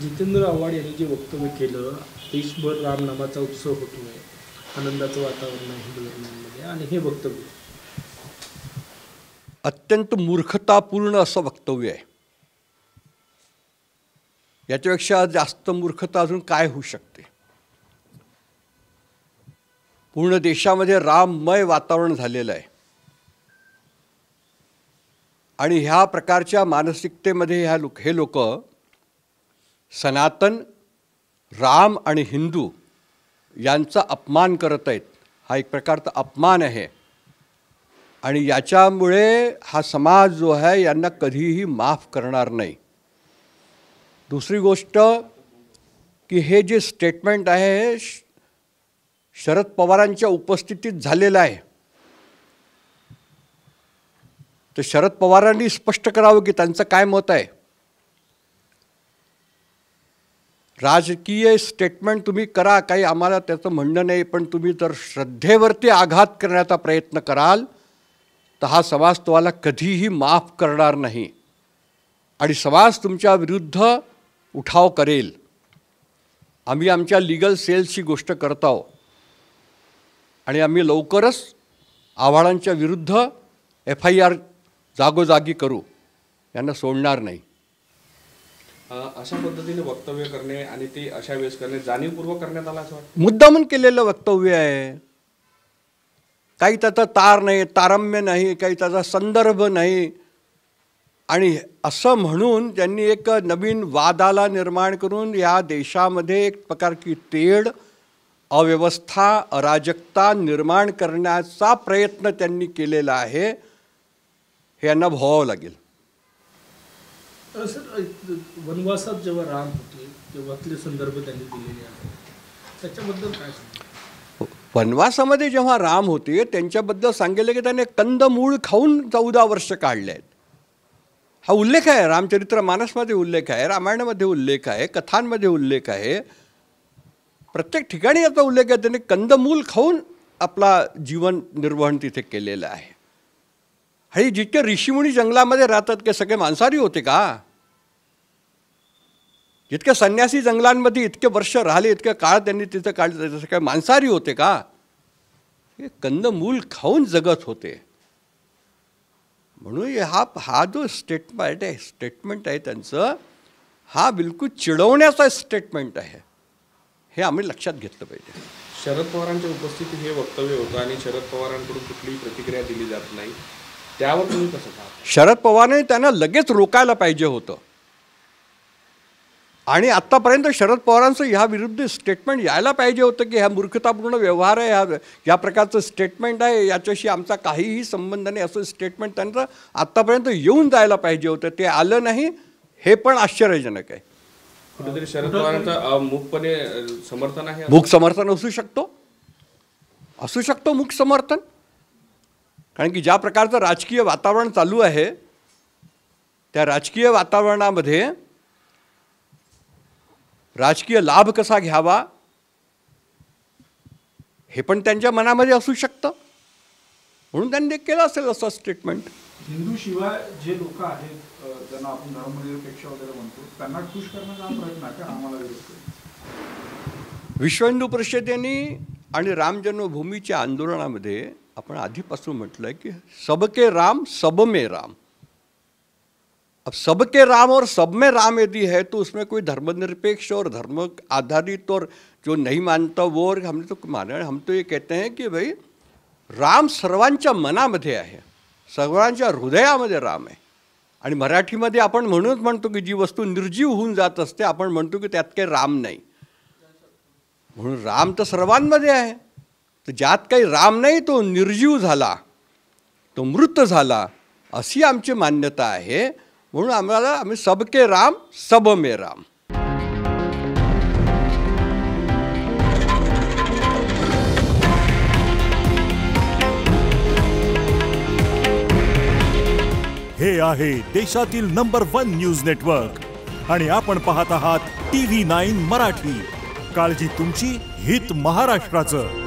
जितेंद्र आव्हाड यांनी जे वक्तव्य केलं, देशभर रामनामाचा उत्सव होतोय, आनंदाचं वातावरण आहे हिंदू धर्मामध्ये, आणि हे वक्तव्य अत्यंत मूर्खतापूर्ण असं वक्तव्य आहे. याच्यापेक्षा जास्त मूर्खता अजून काय होऊ शकते. पूर्ण देशामध्ये राममय वातावरण झालेलं आहे आणि ह्या प्रकारच्या मानसिकतेमध्ये हे लोक सनातन, राम आणि हिंदू यांचा अपमान करत आहेत. हा एक प्रकारचा अपमान आहे आणि याच्यामुळे हा समाज जो आहे यांना कधीही माफ करणार नाही. दुसरी गोष्ट की हे जे स्टेटमेंट आहे हे शरद पवारांच्या उपस्थितीत झालेलं आहे. तर शरद पवारांनी स्पष्ट करावं की त्यांचं काय मत आहे. राजकीय स्टेटमेंट तुम्ही करा, काही आम्हाला त्याचं म्हणणं नाही, पण तुम्ही जर श्रद्धेवरती आघात करण्याचा प्रयत्न कराल तर हा समाज तुम्हाला कधीही माफ करणार नाही आणि समाज तुमच्या विरुद्ध उठाव करेल. आम्ही आमच्या लीगल सेल्सची गोष्ट करत आहोत आणि आम्ही लवकरच आव्हाडांच्या विरुद्ध FIR जागोजागी करू, यांना सोडणार नाही. अशा पद्धतीने वक्तव्य करणे आणि ते अशा वेळेस करणे जाणीवपूर्वक करण्यात आलं असं वाटतं. मुद्दामून केलेलं वक्तव्य आहे. काही त्याचा तार नाही, तारम्य नाही, काही त्याचा संदर्भ नाही आणि असं म्हणून त्यांनी एक नवीन वादाला निर्माण करून या देशामध्ये एक प्रकारची तेढ, अव्यवस्था, अराजकता निर्माण करण्याचा प्रयत्न त्यांनी केलेला आहे. हे यांना भोगावं लागेल. सर, वनवासात जेव्हा राम होते तेव्हातले संदर्भ त्यांनी दिलेले आहेत, त्याच्याबद्दल काय सांगतो. वनवासामध्ये जेव्हा राम होते त्यांच्याबद्दल सांगितलं की त्याने कंदमूळ खाऊन 14 वर्ष काढले आहेत. हा उल्लेख आहे, रामचरित्र मानसमध्ये उल्लेख आहे, रामायणामध्ये उल्लेख आहे, कथांमध्ये उल्लेख आहे, प्रत्येक ठिकाणी याचा उल्लेख आहे. त्याने कंदमूल खाऊन आपला जीवन निर्वहन तिथे केलेलं आहे. आणि जितके ऋषीमुनी जंगलामध्ये राहतात ते सगळे मांसाहारी होते का. जितके संन्यासी जंगलांमध्ये इतके वर्ष राहिले, इतके काळ त्यांनी तिथं काढले, तसं काय मांसाहारी होते का. हे कंदमूल खाऊन जगत होते. म्हणून हा जो स्टेटमेंट आहे त्यांचं, हा बिलकुल चिडवण्याचा स्टेटमेंट आहे. हे आम्ही लक्षात घेतलं पाहिजे. शरद पवारांच्या उपस्थितीत हे वक्तव्य होतं आणि शरद पवारांकडून कुठलीही प्रतिक्रिया दिली जात नाही, त्यावर तुम्ही कसं पाहता. शरद पवारने त्यांना लगेच रोकायला पाहिजे होतं आणि आत्तापर्यंत शरद पवारांचं ह्या विरुद्ध स्टेटमेंट यायला पाहिजे होतं की ह्या मूर्खतापूर्ण व्यवहार आहे, या प्रकारचं स्टेटमेंट आहे, याच्याशी आमचा काहीही संबंध नाही, असं स्टेटमेंट त्यांचं आत्तापर्यंत येऊन जायला पाहिजे होतं. ते आलं नाही, हे पण आश्चर्यजनक आहे. कुठेतरी शरद पवारांचं मूकपणे समर्थन आहे. मूक समर्थन असू शकतो मूक समर्थन. कारण की ज्या प्रकारचं राजकीय वातावरण चालू आहे त्या राजकीय वातावरणामध्ये राजकीय लाभ कसा घ्यावा हे पण त्यांच्या मनामध्ये असू शकतं, म्हणून त्यांनी केलं असेल असं स्टेटमेंट. हिंदू शिवाय जे लोक आहेत ज्यांना आपण धर्मनिरपेक्ष वगैरे म्हणतो त्यांना खुश करण्याचा प्रयत्न आहे का आम्हाला विरोध. विश्व हिंदू परिषदेने आणि राम जन्मभूमीच्या आंदोलनामध्ये आपण आधीपासून म्हटलं आहे की सबके राम सब में राम. अब सबके राम और सब में राम यदि है तो उसमें कोई धर्मनिरपेक्ष और धर्म आधारित और जो नहीं मानता वो, और हमने तो माना, हम तो ये कहते हैं कि भाई राम सर्वांच्या मनामध्ये आहे, सर्वांच्या हृदयामध्ये राम आहे. आणि मराठीमध्ये आपण म्हणूनच म्हणतो की जी वस्तू निर्जीव होऊन जात असते आपण म्हणतो की त्यात काही राम नाही. म्हणून राम तर सर्वांमध्ये आहे. तर ज्यात काही राम नाही तो निर्जीव झाला, तो मृत झाला, अशी आमची मान्यता आहे. म्हणून आम्ही सबके राम सब में राम. हे आहे देशातील नंबर 1 न्यूज नेटवर्क आणि आपण पाहत आहात TV9 मराठी. काळजी तुमची, हित महाराष्ट्राचं.